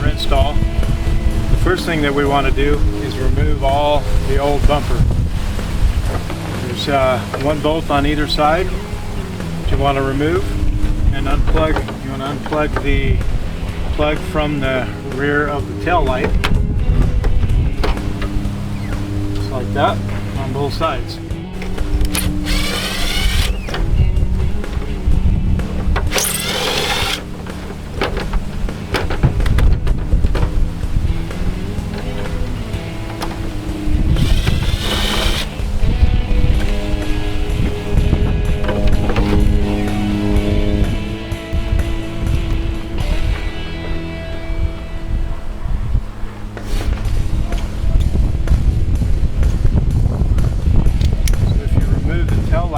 bumper install. The first thing that we want to do is remove all the old bumper. There's one bolt on either side that you want to remove and unplug. You want to unplug the plug from the rear of the tail light, just like that, on both sides.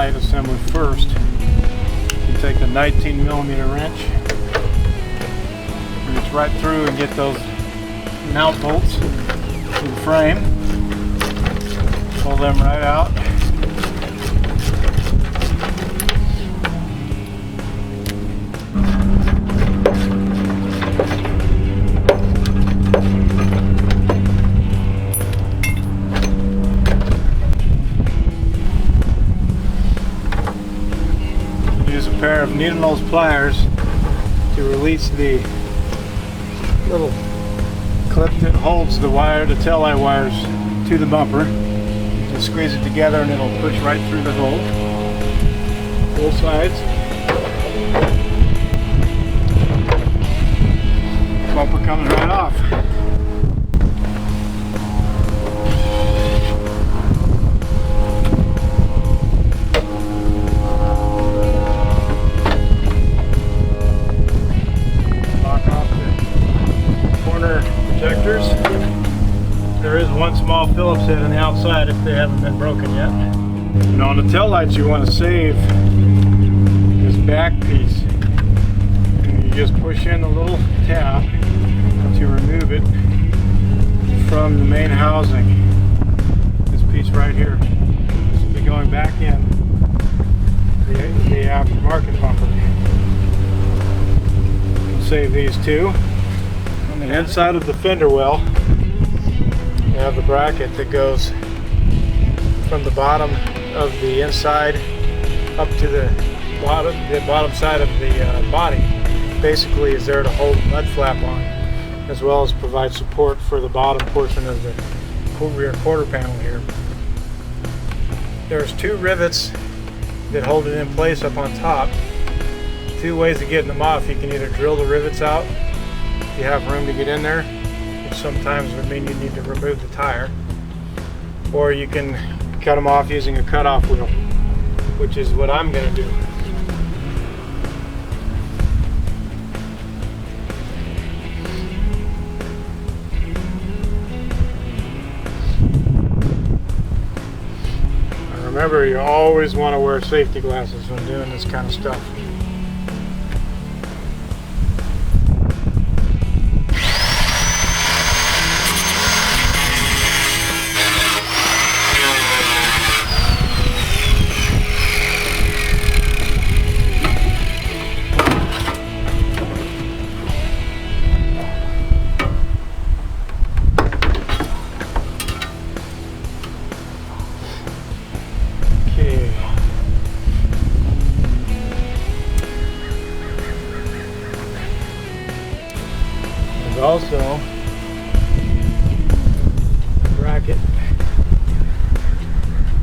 Assembly first, you take a 19mm wrench, reach right through and get those mount bolts to the frame, pull them right out. Pair of needle nose pliers to release the little clip that holds the wire, the tail light wires, to the bumper. Just squeeze it together and it'll push right through the hole. Both sides. Bumper coming right off. There is one small Phillips head on the outside if they haven't been broken yet. Now on the tail lights you want to save this back piece. And you just push in a little tab to remove it from the main housing. This piece right here. This will be going back in the aftermarket bumper. You can save these two. On the inside of the fender well, you have the bracket that goes from the bottom of the inside up to the bottom side of the body. Basically is there to hold the mud flap on, as well as provide support for the bottom portion of the rear quarter panel here. There's two rivets that hold it in place up on top. Two ways of getting them off. You can either drill the rivets out if you have room to get in there, which sometimes would mean you need to remove the tire, or you can cut them off using a cutoff wheel, which is what I'm going to do. Remember, you always want to wear safety glasses when doing this kind of stuff. Also, a bracket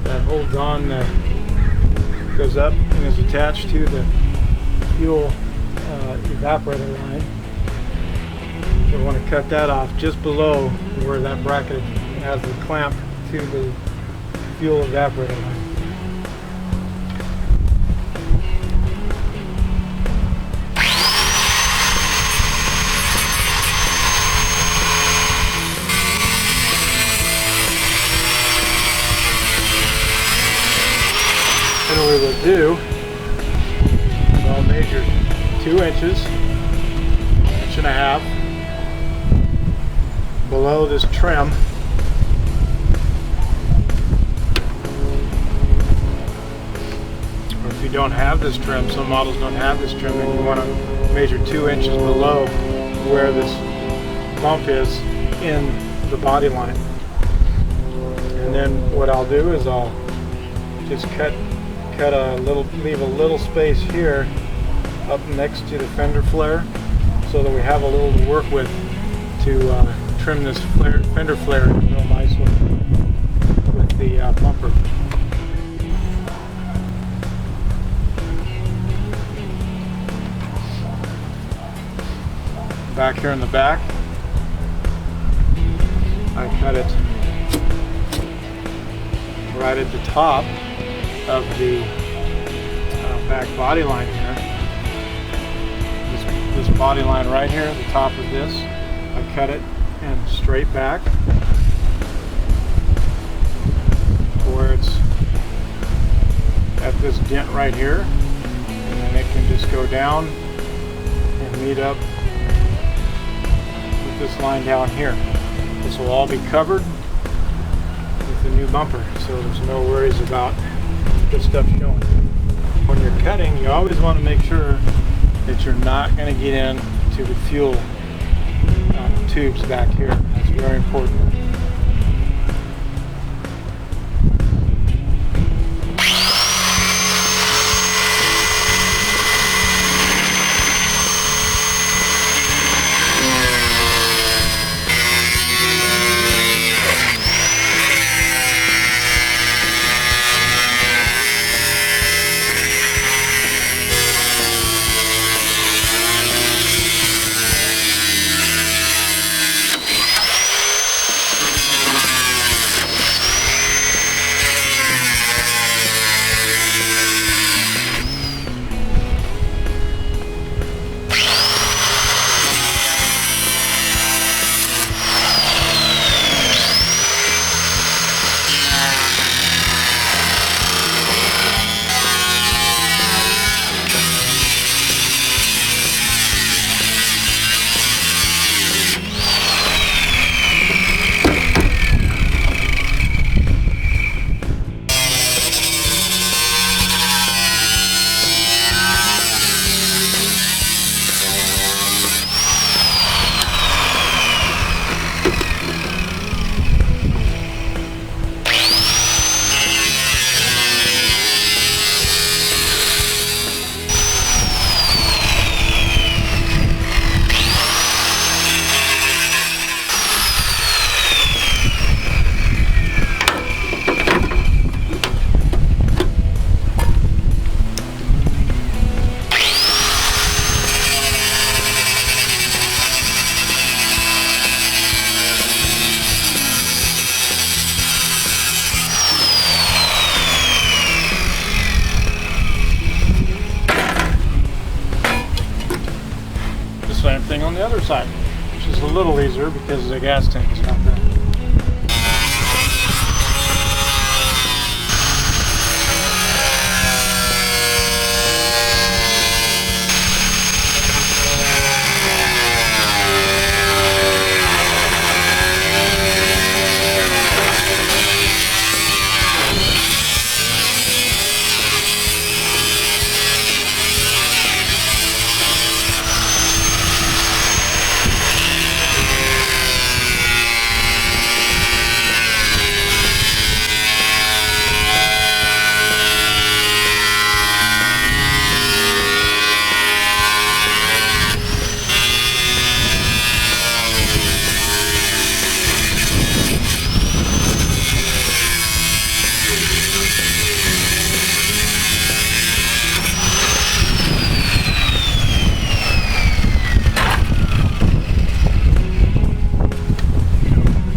that holds on, goes up and is attached to the fuel evaporator line. So we want to cut that off just below where that bracket has the clamp to the fuel evaporator line. And we will do, I'll measure 2 inches, 1.5 inches below this trim. Or if you don't have this trim, some models don't have this trim, then you want to measure 2 inches below where this bump is in the body line. And then what I'll do is I'll just leave a little space here up next to the fender flare, so that we have a little to work with to trim this fender flare real nicely with the bumper. Back here in the back, I cut it right at the top of the back body line here. This body line right here, the top of this, I cut it and straight back where it's at this dent right here, and then it can just go down and meet up with this line down here. This will all be covered with the new bumper, so there's no worries about this stuff showing. When you're cutting, you always want to make sure that you're not going to get into the fuel tubes back here. That's very important. Same thing on the other side, which is a little easier because the gas tank is not there.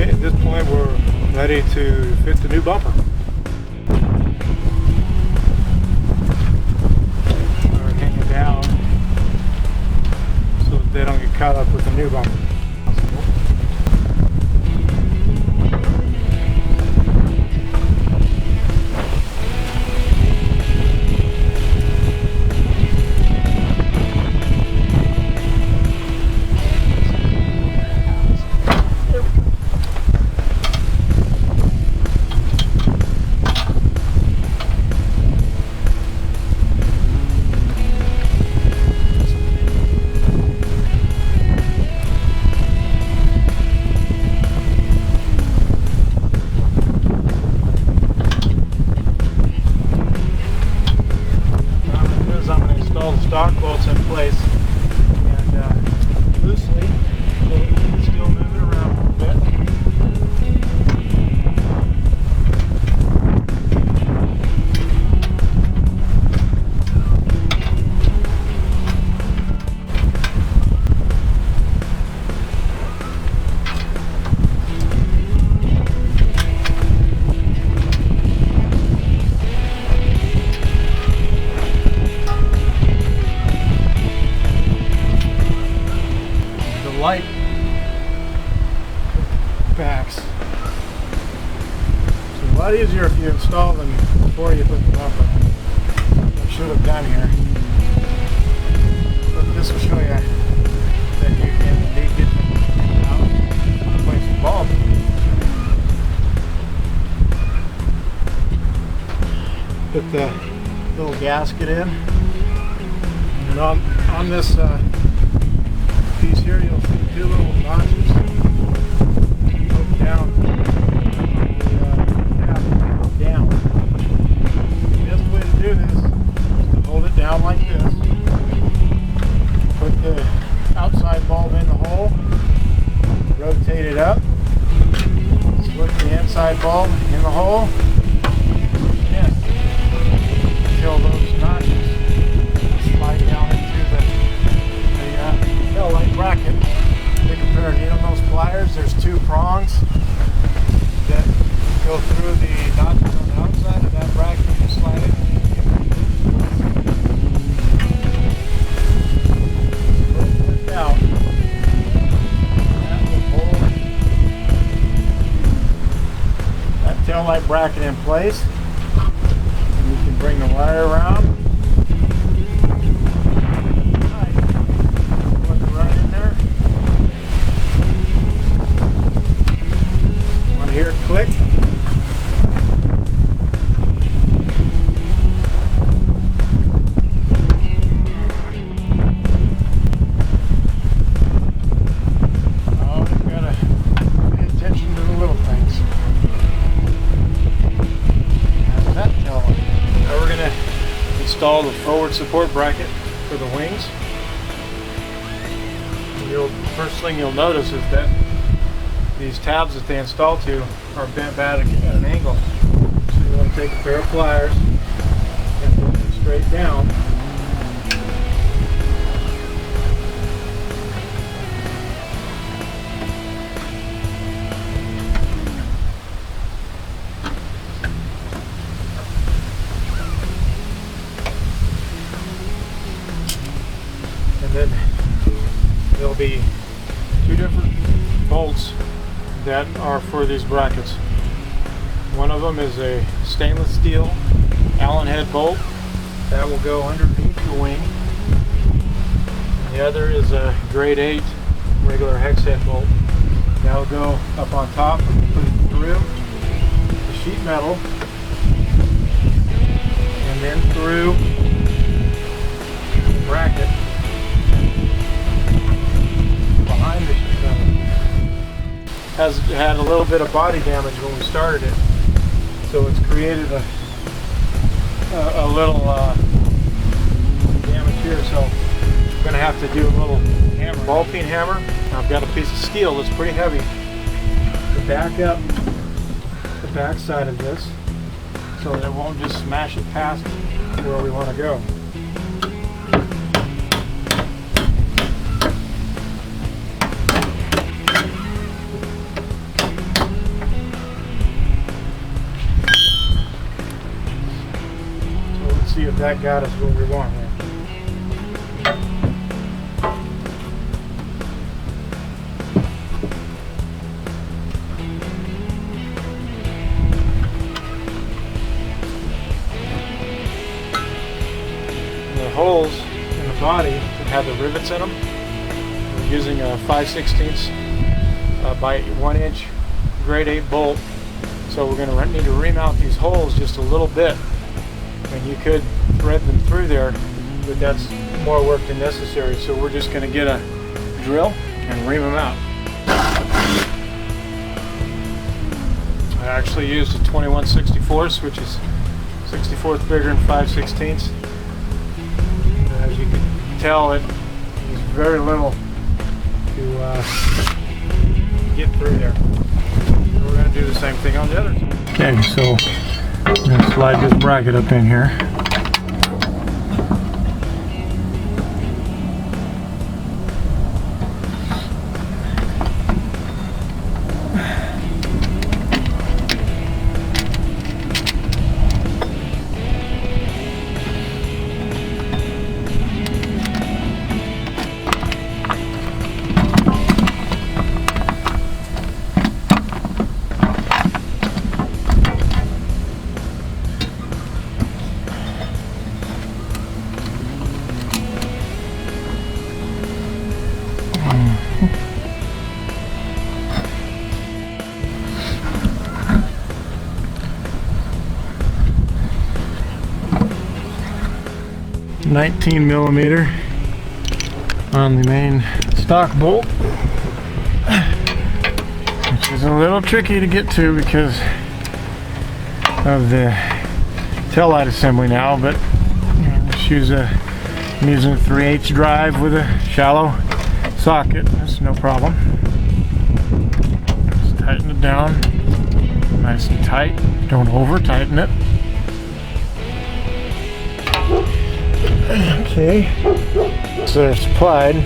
At this point, we're ready to fit the new bumper. Or hang it down so that they don't get caught up with the new bumper. backs. It's a lot easier if you install them before you put the bumper on. I should have done here. But this will show you that you can indeed get them out and replace the bulb. Put the little gasket in. And on this piece here, you'll see two little notches hook down down. The best way to do this is to hold it down like this. Put the outside bulb in the hole, rotate it up, slip the inside bulb in the hole, and until those notches slide down into the tail light bracket. Take a pair of needle nose pliers. There's two prongs that go through the notches on the outside of that bracket and slide it. Put it out. That will hold that tail light bracket in place. And you can bring the wire around. Put it right in there. Want to hear it click? Install the forward support bracket for the wings. First thing you'll notice is that these tabs that they install to are bent back at an angle. So you want to take a pair of pliers and put them straight down. And then there'll be two different bolts that are for these brackets. One of them is a stainless steel Allen head bolt that will go underneath the wing. And the other is a grade 8 regular hex head bolt that will go up on top and put it through the sheet metal and then through the bracket behind the sheet metal. Has had a little bit of body damage when we started it, so it's created a little damage here. So I'm going to have to do a little hammer, ball peen hammer. I've got a piece of steel that's pretty heavy to back up the back side of this, so that it won't just smash it past where we want to go. See if that got us where we want here. The holes in the body that have the rivets in them, we're using a 5/16 by 1 inch grade 8 bolt, so we're going to need to remount these holes just a little bit. And you could thread them through there, but that's more work than necessary. So we're just going to get a drill and ream them out. I actually used a 21/64, which is 64th bigger than 5/16. As you can tell, it is very little to get through there. So we're going to do the same thing on the other side. Okay, so I'm going to slide this bracket up in here. 19 millimeter on the main stock bolt, which is a little tricky to get to because of the tail light assembly now, but just use I'm using a 3/8 drive with a shallow socket. That's no problem. Just tighten it down nice and tight. Don't over tighten it. Okay, so they're supplied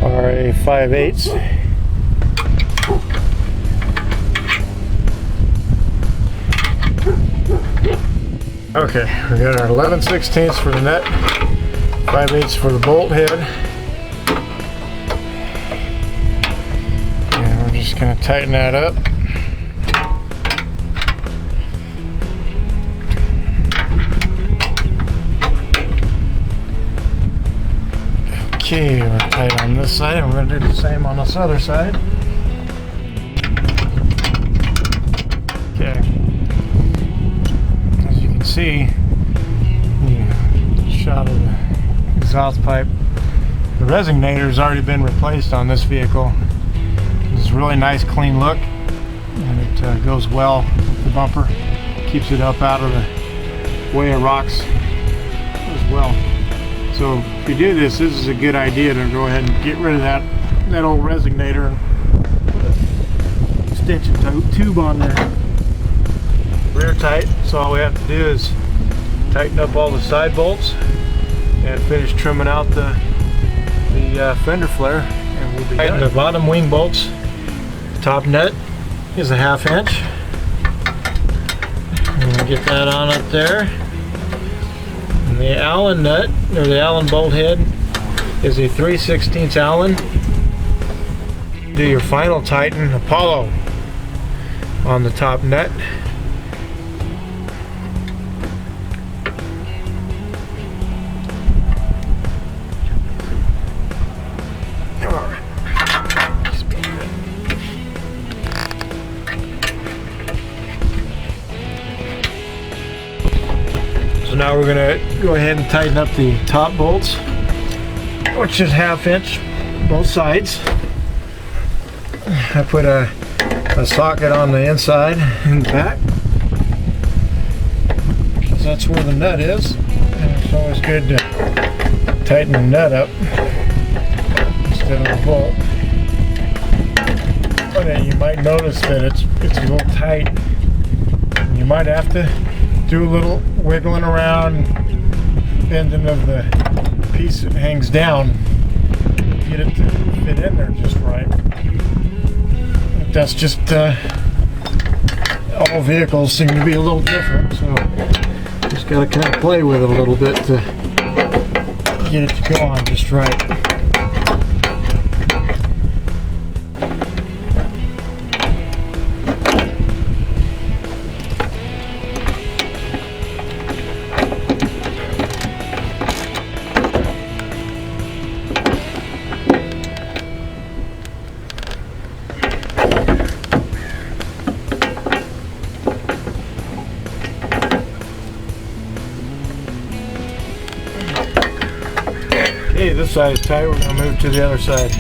are a 5/8. Okay, we got our 11/16 for the nut, 5/8 for the bolt head, and we're just going to tighten that up. Okay, we're tight on this side, and we're going to do the same on this other side. Okay. As you can see, the shot of the exhaust pipe. The resonator has already been replaced on this vehicle. It's a really nice, clean look, and it goes well with the bumper. Keeps it up out of the way of rocks as well. So if you do this, this is a good idea to go ahead and get rid of that old resonator and put an extension tube on there. Rear tight, so all we have to do is tighten up all the side bolts and finish trimming out the fender flare, and we'll be done. The bottom wing bolts, top nut is a 1/2 inch. And we'll get that on up there. And the Allen nut, or the Allen bolt head, is a 3/16 Allen. Do your final tighten Apollo on the top nut. Now we're going to go ahead and tighten up the top bolts, which is 1/2 inch both sides. I put a socket on the inside and the back, because that's where the nut is, and it's always good to tighten the nut up instead of the bolt. But you might notice that it's a little tight. You might have to do a little wiggling around, bending of the piece that hangs down, get it to fit in there just right. But that's just all vehicles seem to be a little different, so just got to kind of play with it a little bit to get it to go on just right. Okay, this side is tight. We're going to move to the other side.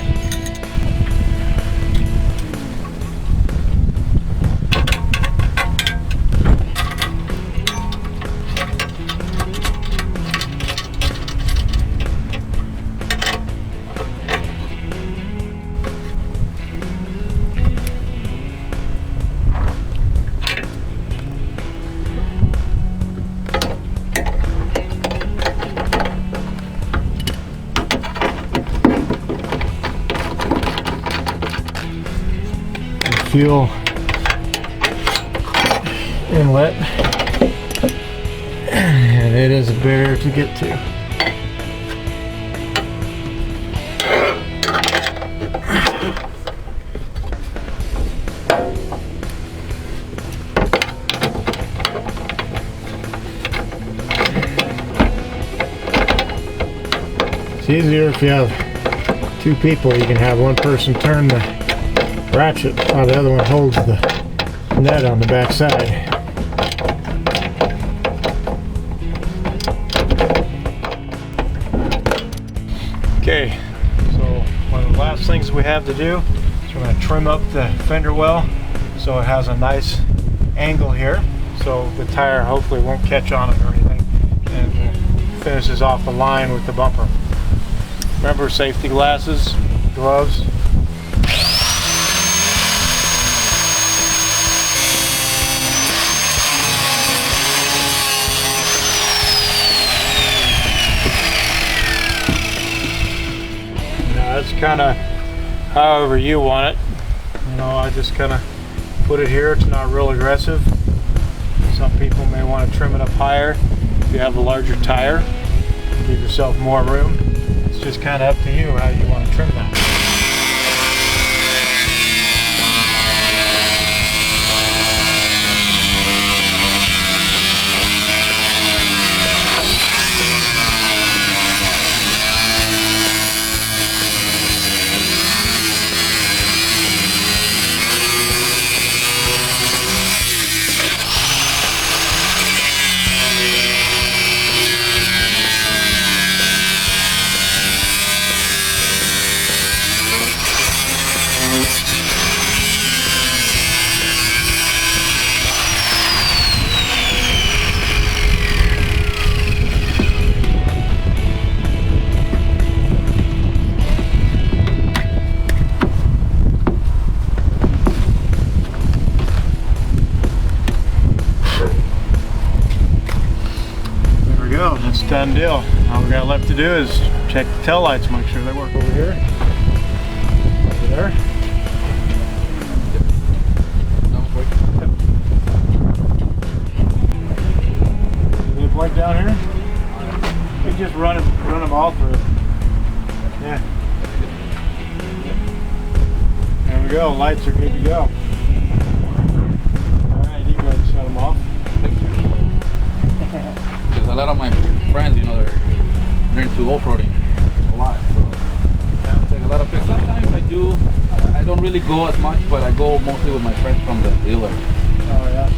Fuel inlet, and it is a bear to get to. It's easier if you have two people. You can have one person turn the ratchet while the other one holds the net on the back side. we have to do is we're going to trim up the fender well so it has a nice angle here, so the tire hopefully won't catch on it or anything, and finishes off the line with the bumper. Remember, safety glasses, gloves. Now that's kind of however you want it. You know, I just kind of put it here. It's not real aggressive. Some people may want to trim it up higher. If you have a larger tire, give yourself more room. It's just kind of up to you how you want to trim that. That's a done deal. All we got left to do is check the tail lights, make sure they work over here. Over there. Any point down here? You just run them all through. Yeah. There we go. Lights are good to go. All right, you can go ahead and shut them off. Because a lot of my friends, you know, they're into off-roading a lot, so I take a lot of pictures. Sometimes I don't really go as much, but I go mostly with my friends from the dealer. Oh yeah.